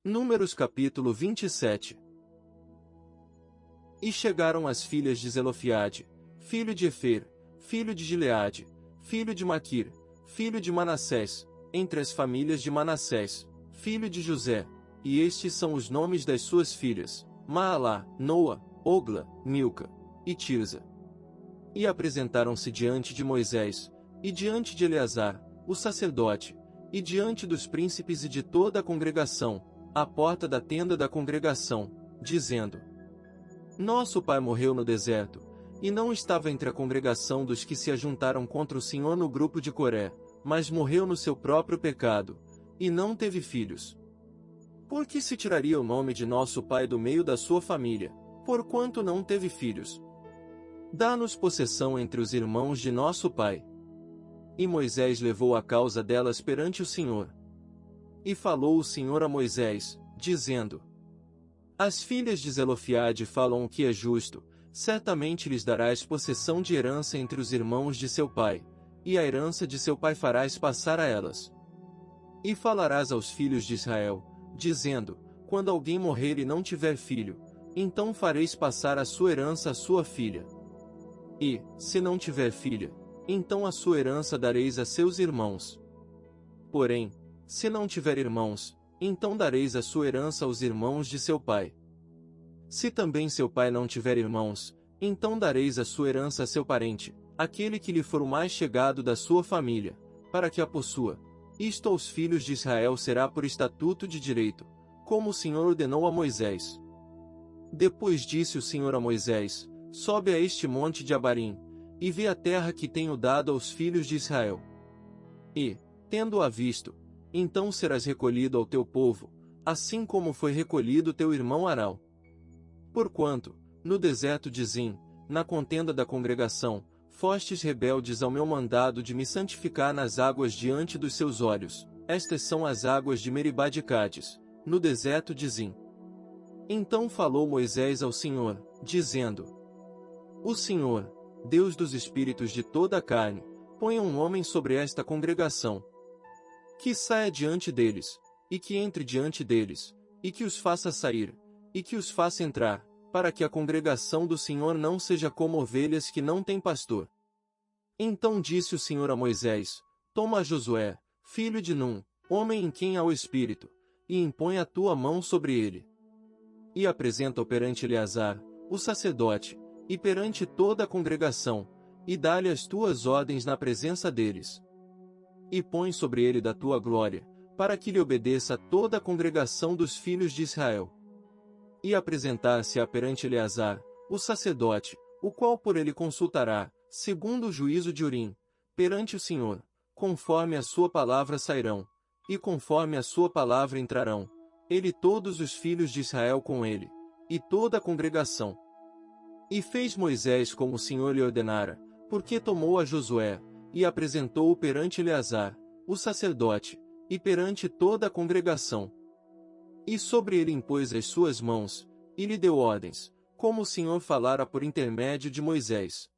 Números capítulo 27. E chegaram as filhas de Zelofiade, filho de Efer, filho de Gileade, filho de Maquir, filho de Manassés, entre as famílias de Manassés, filho de José, e estes são os nomes das suas filhas, Maalá, Noa, Ogla, Milca e Tirza. E apresentaram-se diante de Moisés, e diante de Eleazar, o sacerdote, e diante dos príncipes e de toda a congregação, à porta da tenda da congregação, dizendo: Nosso pai morreu no deserto, e não estava entre a congregação dos que se ajuntaram contra o Senhor no grupo de Coré, mas morreu no seu próprio pecado, e não teve filhos. Por que se tiraria o nome de nosso pai do meio da sua família, porquanto não teve filhos? Dá-nos possessão entre os irmãos de nosso pai. E Moisés levou a causa delas perante o Senhor. E falou o Senhor a Moisés, dizendo: As filhas de Zelofiade falam o que é justo, certamente lhes darás possessão de herança entre os irmãos de seu pai, e a herança de seu pai farás passar a elas. E falarás aos filhos de Israel, dizendo: Quando alguém morrer e não tiver filho, então fareis passar a sua herança à sua filha. E, se não tiver filha, então a sua herança dareis a seus irmãos. Porém, se não tiver irmãos, então dareis a sua herança aos irmãos de seu pai. Se também seu pai não tiver irmãos, então dareis a sua herança a seu parente, aquele que lhe for o mais chegado da sua família, para que a possua. Isto aos filhos de Israel será por estatuto de direito, como o Senhor ordenou a Moisés. Depois disse o Senhor a Moisés: Sobe a este monte de Abarim, e vê a terra que tenho dado aos filhos de Israel. E, tendo-a visto, então serás recolhido ao teu povo, assim como foi recolhido teu irmão Arão. Porquanto, no deserto de Zim, na contenda da congregação, fostes rebeldes ao meu mandado de me santificar nas águas diante dos seus olhos, estas são as águas de Meribá de Cádiz, no deserto de Zim. Então falou Moisés ao Senhor, dizendo: O Senhor, Deus dos espíritos de toda a carne, ponha um homem sobre esta congregação, que saia diante deles, e que entre diante deles, e que os faça sair, e que os faça entrar, para que a congregação do Senhor não seja como ovelhas que não têm pastor. Então disse o Senhor a Moisés: Toma a Josué, filho de Num, homem em quem há o Espírito, e impõe a tua mão sobre ele. E apresenta-o perante Eleazar, o sacerdote, e perante toda a congregação, e dá-lhe as tuas ordens na presença deles. E põe sobre ele da tua glória, para que lhe obedeça toda a congregação dos filhos de Israel. E apresentar-se-á perante Eleazar, o sacerdote, o qual por ele consultará, segundo o juízo de Urim, perante o Senhor, conforme a sua palavra sairão, e conforme a sua palavra entrarão, ele e todos os filhos de Israel com ele, e toda a congregação. E fez Moisés como o Senhor lhe ordenara, porque tomou a Josué, e apresentou-o perante Eleazar, o sacerdote, e perante toda a congregação. E sobre ele impôs as suas mãos, e lhe deu ordens, como o Senhor falara por intermédio de Moisés.